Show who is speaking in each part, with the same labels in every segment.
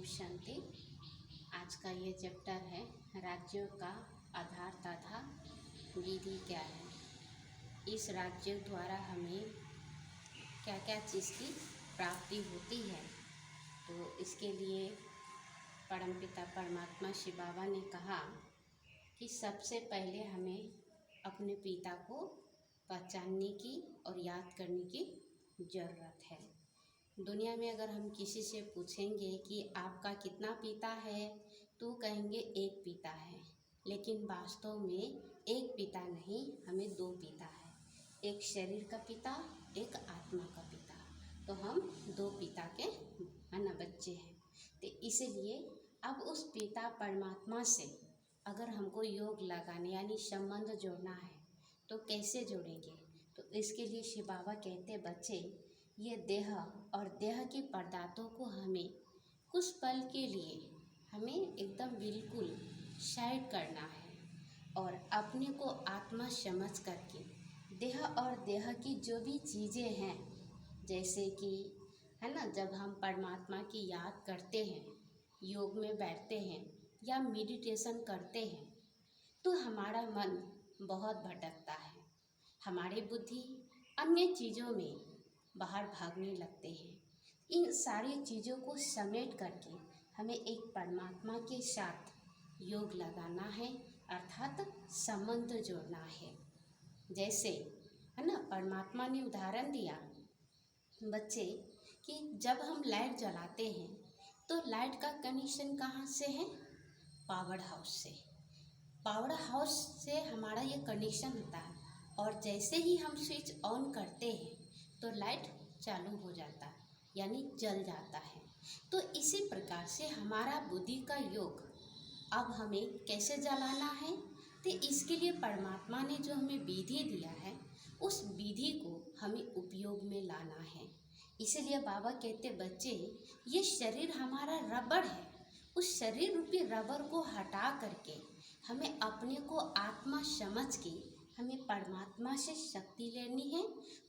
Speaker 1: ओम शांति। आज का ये चैप्टर है राज्यों का आधार तथा विधि क्या है। इस राज्य द्वारा हमें क्या क्या चीज़ की प्राप्ति होती है, तो इसके लिए परमपिता परमात्मा शिव बाबा ने कहा कि सबसे पहले हमें अपने पिता को पहचानने की और याद करने की ज़रूरत है। दुनिया में अगर हम किसी से पूछेंगे कि आपका कितना पिता है, तो कहेंगे एक पिता है, लेकिन वास्तव में एक पिता नहीं, हमें दो पिता है। एक शरीर का पिता, एक आत्मा का पिता। तो हम दो पिता के बच्चे हैं। तो इसलिए अब उस पिता परमात्मा से अगर हमको योग लगाने यानी संबंध जोड़ना है, तो कैसे जोड़ेंगे? तो इसके लिए शिव बाबा कहते, बच्चे ये देह और देह के पदार्थों को हमें कुछ पल के लिए हमें एकदम बिल्कुल साइड करना है और अपने को आत्मा समझ करके देह और देह की जो भी चीज़ें हैं, जैसे कि है ना, जब हम परमात्मा की याद करते हैं, योग में बैठते हैं या मेडिटेशन करते हैं, तो हमारा मन बहुत भटकता है। हमारी बुद्धि अन्य चीज़ों में बाहर भागने लगते हैं। इन सारी चीज़ों को समेट करके हमें एक परमात्मा के साथ योग लगाना है, अर्थात संबंध जोड़ना है। जैसे है ना, परमात्मा ने उदाहरण दिया बच्चे कि जब हम लाइट जलाते हैं तो लाइट का कनेक्शन कहाँ से है? पावर हाउस से। पावर हाउस से हमारा ये कनेक्शन होता है और जैसे ही हम स्विच ऑन करते हैं तो लाइट चालू हो जाता है, यानी जल जाता है। तो इसी प्रकार से हमारा बुद्धि का योग अब हमें कैसे जलाना है, तो इसके लिए परमात्मा ने जो हमें विधि दिया है, उस विधि को हमें उपयोग में लाना है। इसीलिए बाबा कहते, बच्चे ये शरीर हमारा रबड़ है, उस शरीर रूपी रबड़ को हटा करके हमें अपने को आत्मा समझ के हमें परमात्मा से शक्ति लेनी है,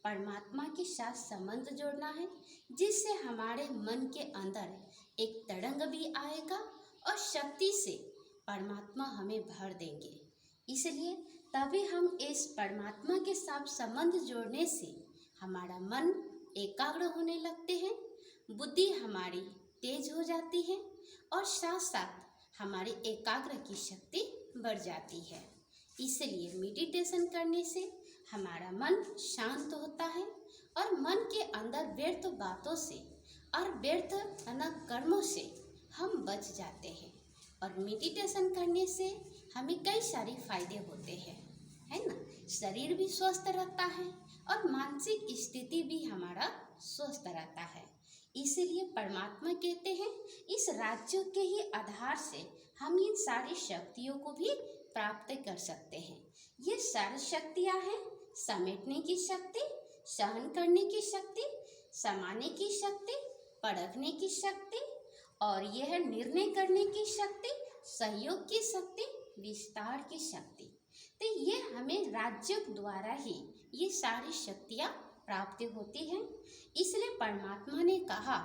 Speaker 1: परमात्मा के साथ संबंध जोड़ना है, जिससे हमारे मन के अंदर एक तरंग भी आएगा और शक्ति से परमात्मा हमें भर देंगे। इसलिए तभी हम इस परमात्मा के साथ संबंध जोड़ने से हमारा मन एकाग्र होने लगते हैं, बुद्धि हमारी तेज हो जाती है और साथ साथ हमारी एकाग्र की शक्ति बढ़ जाती है। इसलिए मेडिटेशन करने से हमारा मन शांत होता है और मन के अंदर व्यर्थ बातों से और व्यर्थ कर्मों से हम बच जाते हैं। और मेडिटेशन करने से हमें कई सारे फायदे होते हैं, है ना। शरीर भी स्वस्थ रहता है और मानसिक स्थिति भी हमारा स्वस्थ रहता है। इसीलिए परमात्मा कहते हैं, इस राज्य के ही आधार से हम इन सारी शक्तियों को भी प्राप्त कर सकते हैं। ये सारी शक्तियाँ हैं समेटने की शक्ति, सहन करने की शक्ति, समाने की शक्ति, परखने की शक्ति, और यह है निर्णय करने की शक्ति, सहयोग की शक्ति, विस्तार की शक्ति। तो ये हमें राज्य द्वारा ही ये सारी शक्तियाँ प्राप्त होती हैं। इसलिए परमात्मा ने कहा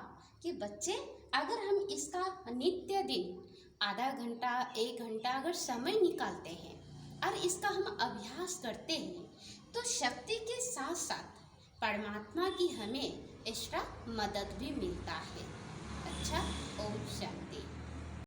Speaker 1: कि बच्चे अगर हम इसका नित्य दिन आधा घंटा 1 घंटा अगर समय निकालते हैं और इसका हम अभ्यास करते हैं, तो शक्ति के साथ साथ परमात्मा की हमें एक्स्ट्रा मदद भी मिलता है। अच्छा, ओम शांति।